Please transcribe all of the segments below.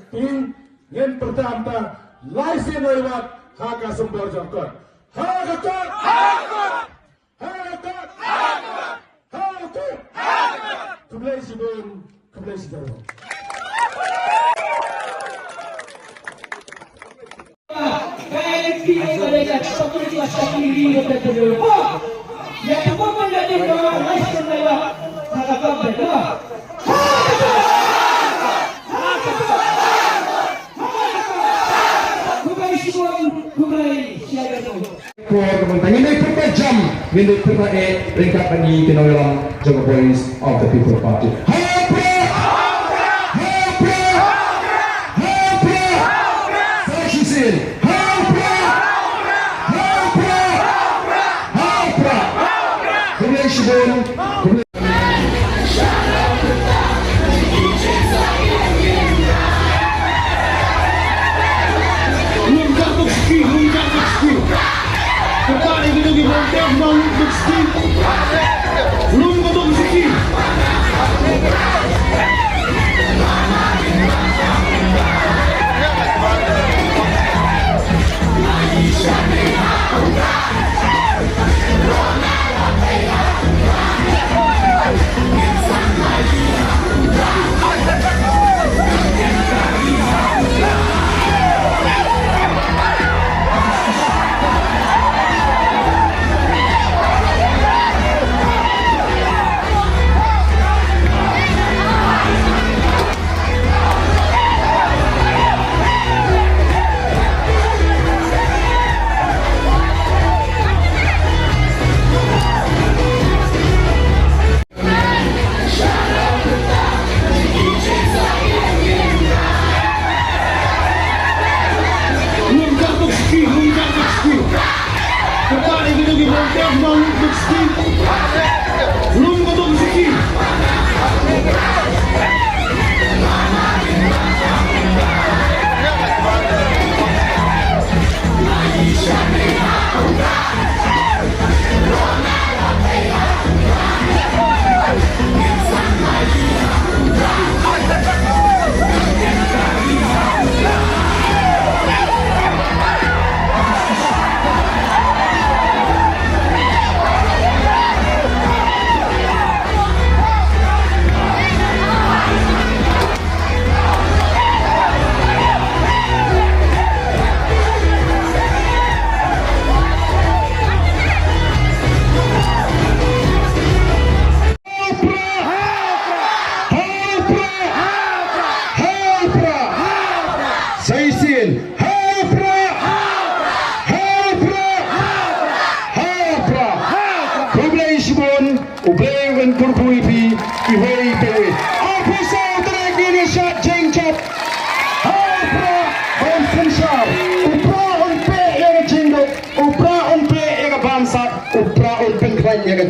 Yang pertama, laisin lewat haka sembor jangkut. Hakut! Hakut! Kembali sibun, kembali sibun. KFP mereka satu kelas sendiri betul. Yang kedua menjadi orang lain lewat haka mereka. Hindi pernah ringkat bagi pinoyong Jaga Boys of the People Party.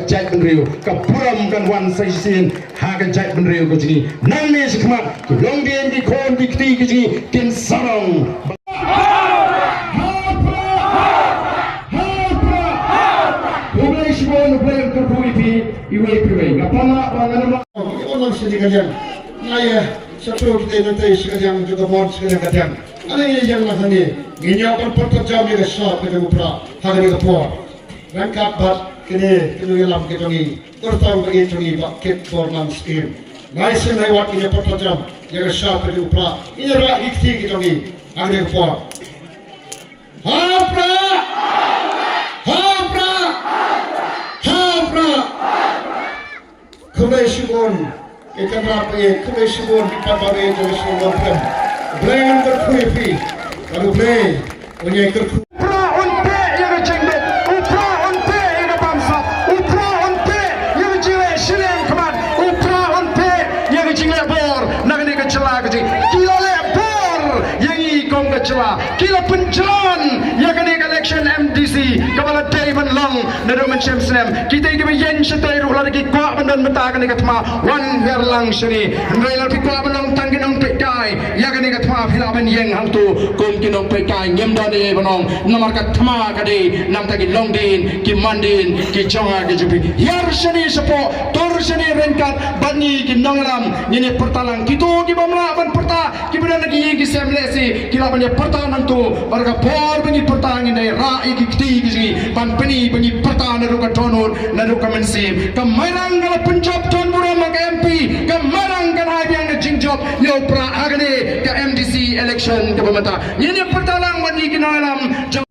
Jai Benriu, kapuram kan wan saisin, haga Jai Benriu kecini. Nangni sekemat, longgeng di kon di keti kecini, kin sarong. Mulai sebelum mulai terpuipi, iwe iwe. Ngapana wanganama? Orang sedih kajian, ayah satu kita nanti sekalian juga mau sekalian kajian. Ada yang nak ni, ini akan pertanyaan yang sah pada upra, haga ni kapur. Rangkap bat. Kini yang kita ni, tertahu bagi ini paket forman skim. Naisin lewat ini pertajam, yang siapa di upra. Ini adalah ikti kita ni, agak kuat. Hapra, hapra, hapra. Kumesibun, ikan rapi, kumesibun di pabare jadi semua pem. Belayan terkuipi, kalau belai, punya kerku. Kila penjalan yang kena election MDC kepala David Long nerumen Shem kita ingin yen setai ruh lagi kuat dan mentakan dekat ma wan verlang sini ngai lagi kuat benang tangkin ang kai ya gani ka thma phila ban yeng hang tu kun kinong pe kai ngem da de banong namar ka thma ka de nam ta ki longdin ki mandin ki chonga ki jupi yar shani sapo tor shani renkat bani ki nonglam ni pertalang kitu ki bamla ban perta ki bana ki ki semle si ki la ban perta nang tu barga por bani perta ngi nei ra ki kti ki ban pani bani perta na ru ka tonun na ru ka mensim ka mairang kala punjab ton bura ma ka MP ka marang kan hai biang na jingjob yo pra agane ka MDC election ka bamata ni pertalang bani ki nonglam